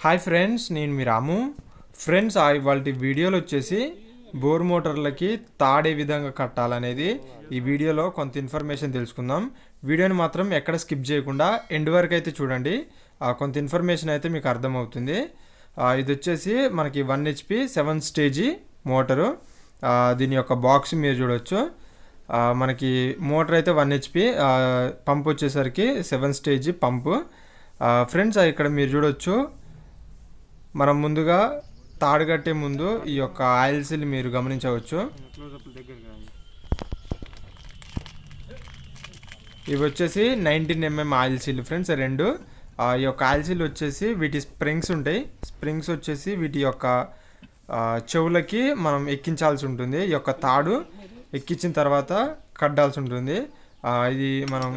Hi friends, నేను మీ రాము. Friends, ఇవాళ వీడియోలో వచ్చేసి బోర్ మోటార్లకి తాడే విధంగా కట్టాలనేది ఈ వీడియోలో కొంత ఇన్ఫర్మేషన్ తెలుసుకుందాం. వీడియోని మాత్రం ఎక్కడ స్కిప్ చేయకుండా ఎండ్ వరకు అయితే చూడండి. కొంత ఇన్ఫర్మేషన్ అయితే మీకు అర్థమవుతుంది. ఇది వచ్చేసి మనకి 1 HP 7 స్టేజీ మోటరు. దీని యొక్క బాక్స్ మీరు చూడవచ్చు. మనకి మోటార్ అయితే 1 HP, పంప్ వచ్చేసరికి 7 స్టేజీ పంపు. ఫ్రెండ్స్, ఇక్కడ మీరు చూడవచ్చు, మనం ముందుగా తాడు కట్టే ముందు ఈ యొక్క ఆయిల్ సీల్ మీరు గమనించవచ్చు. ఇవి వచ్చేసి 19 mm ఆయిల్ సీల్ ఫ్రెండ్స్ రెండు. ఈ యొక్క ఆయిల్ సీల్ వచ్చేసి వీటి స్ప్రింగ్స్ ఉంటాయి. స్ప్రింగ్స్ వచ్చేసి వీటి యొక్క చెవులకి మనం ఎక్కించాల్సి ఉంటుంది. ఈ యొక్క తాడు ఎక్కించిన తర్వాత కట్టాల్సి ఉంటుంది. ఇది మనం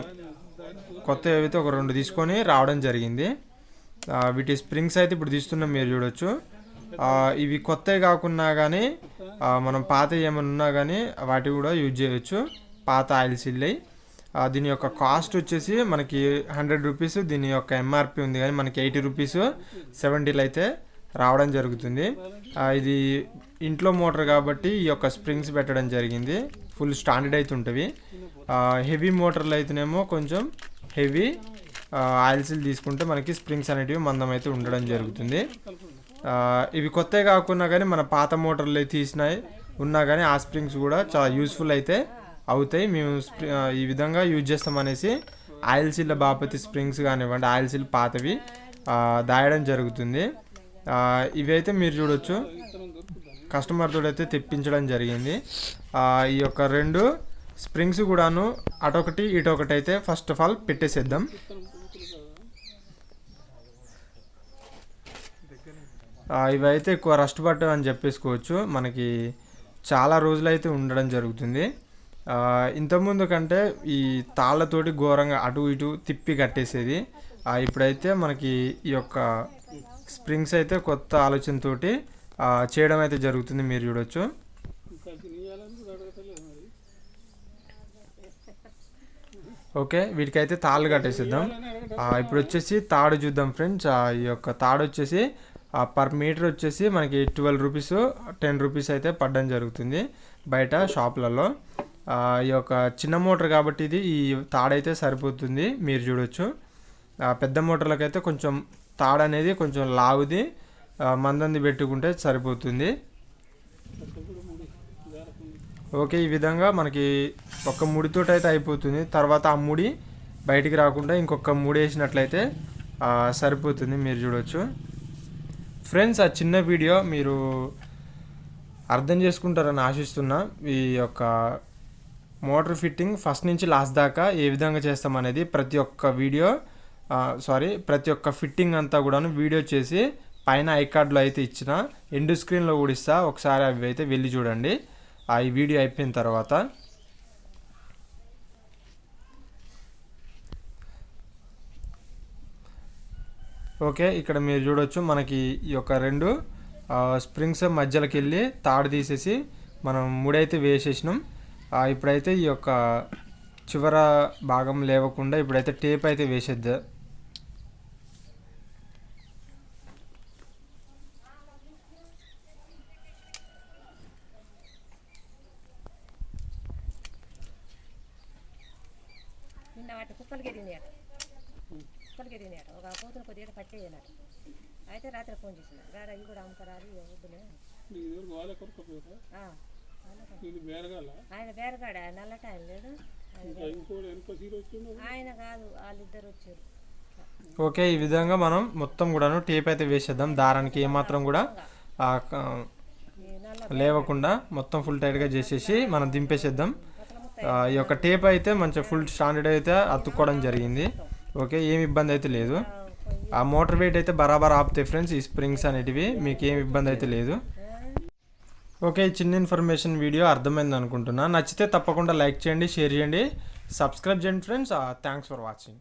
కొత్త ఏవైతే ఒక 2 తీసుకొని రావడం జరిగింది. వీటి స్ప్రింగ్స్ అయితే ఇప్పుడు తీస్తున్నాం, మీరు చూడొచ్చు. ఇవి కొత్తవి కాకున్నా కానీ మనం పాత ఏమైనా ఉన్నా కానీ వాటి కూడా యూజ్ చేయవచ్చు, పాత ఆయిల్ సీల్. దీని యొక్క కాస్ట్ వచ్చేసి మనకి 100 రూపీస్. దీని యొక్క MRP ఉంది కానీ మనకి 80 రూపీస్ 70 అయితే రావడం జరుగుతుంది. ఇది ఇంట్లో మోటార్ కాబట్టి ఈ యొక్క స్ప్రింగ్స్ పెట్టడం జరిగింది. ఫుల్ స్టాండర్డ్ అయితే ఉంటుంది. హెవీ మోటార్లు అయితేనేమో కొంచెం హెవీ ఆయిల్ సీల్ తీసుకుంటే మనకి స్ప్రింగ్స్ అనేటివి మందం అయితే ఉండడం జరుగుతుంది. ఇవి కొత్తవి కాకున్నా కానీ మన పాత మోటార్లు తీసినాయి ఉన్నా కానీ ఆ స్ప్రింగ్స్ కూడా చాలా యూస్ఫుల్ అయితే అవుతాయి. మేము ఈ విధంగా యూజ్ చేస్తామనేసి ఆయిల్ సీల్ బాపతి స్ప్రింగ్స్ కానివ్వండి, ఆయిల్ సీల్ పాతవి దాయడం జరుగుతుంది. ఇవి అయితే మీరు చూడొచ్చు, కస్టమర్ తోటి అయితే తెప్పించడం జరిగింది. ఈ యొక్క 2 స్ప్రింగ్స్ కూడాను అటొకటి ఇటొకటి అయితే ఫస్ట్ ఆఫ్ ఆల్ పెట్టేసేద్దాం. ఇవైతే ఎక్కువ రస్ట్ పట్టవు అని చెప్పేసుకోవచ్చు. మనకి చాలా రోజులు అయితే ఉండడం జరుగుతుంది. ఇంతకుముందు కంటే ఈ తాళ్ళతోటి ఘోరంగా అటు ఇటు తిప్పి కట్టేసేది. ఇప్పుడైతే మనకి ఈ యొక్క స్ప్రింగ్స్ అయితే కొత్త ఆలోచనతోటి చేయడం అయితే జరుగుతుంది, మీరు చూడొచ్చు. ఓకే, వీటికైతే తాళ్ళు కట్టేసేద్దాం. ఇప్పుడు వచ్చేసి తాడు చూద్దాం ఫ్రెండ్స్. ఈ యొక్క తాడు వచ్చేసి పర్ మీటర్ వచ్చేసి మనకి 12 రూపీస్ 10 రూపీస్ అయితే పడడం జరుగుతుంది బయట షాపులలో. ఈ యొక్క చిన్న మోటార్ కాబట్టి ఇది ఈ తాడైతే సరిపోతుంది, మీరు చూడొచ్చు. పెద్ద మోటార్లకైతే కొంచెం తాడు అనేది కొంచెం లావుది మందంది పెట్టుకుంటే సరిపోతుంది. ఓకే, ఈ విధంగా మనకి ఒక ముడితోటి అయితే అయిపోతుంది. తర్వాత ఆ ముడి బయటికి రాకుండా ఇంకొక ముడి వేసినట్లయితే సరిపోతుంది, మీరు చూడవచ్చు. ఫ్రెండ్స్, ఆ చిన్న వీడియో మీరు అర్థం చేసుకుంటారని ఆశిస్తున్నా. ఈ యొక్క మోటార్ ఫిట్టింగ్ ఫస్ట్ నుంచి లాస్ట్ దాకా ఏ విధంగా చేస్తామనేది ప్రతి ఒక్క ఫిట్టింగ్ అంతా కూడాను వీడియో చేసి పైన ఐకార్డ్లో అయితే ఇచ్చిన, ఎండ్ స్క్రీన్లో కూడా ఇస్తా. ఒకసారి అవి అయితే వెళ్ళి చూడండి ఈ వీడియో అయిపోయిన తర్వాత. ఓకే, ఇక్కడ మీరు చూడొచ్చు, మనకి ఈ యొక్క 2 స్ప్రింగ్స్ మధ్యలోకి వెళ్ళి తాడు తీసేసి మనం ముడైతే వేసేసినాం. ఇప్పుడైతే ఈ యొక్క చివర భాగం లేవకుండా ఇప్పుడైతే టేప్ అయితే వేసేద్దా. ఒక కూతురు కొద్దిగా పట్టేయనట. అయితే రాత్రి ఫోన్ చేసిన గాడ ఇవి కూడా అమ్ముతారు వద్దులే. ఆయన బేరగాడ నల్లట ఆయన లేడు, ఆయన కాదు, వాళ్ళిద్దరు వచ్చారు. ఓకే, ఈ విధంగా మనం మొత్తం కూడాను టేప్ అయితే వేసేద్దాం. దారానికి ఏమాత్రం కూడా లేవకుండా మొత్తం ఫుల్ టైట్గా చేసేసి మనం దింపేసేద్దాం. ఈ యొక్క టేప్ అయితే మంచిగా ఫుల్ స్టాండర్డ్ అయితే అతుక్కోవడం జరిగింది. ఓకే, ఏమి ఇబ్బంది అయితే లేదు. ఆ మోటార్ వెయిట్ అయితే బరాబర్ ఆపుతాయి ఫ్రెండ్స్ ఈ స్ప్రింగ్స్ అనేటివి, మీకు ఏమి ఇబ్బంది అయితే లేదు. ఓకే, ఈ చిన్న ఇన్ఫర్మేషన్ వీడియో అర్థమైంది అనుకుంటున్నా. నచ్చితే తప్పకుండా లైక్ చేయండి, షేర్ చేయండి, సబ్స్క్రైబ్ చేయండి ఫ్రెండ్స్. Thanks for watching.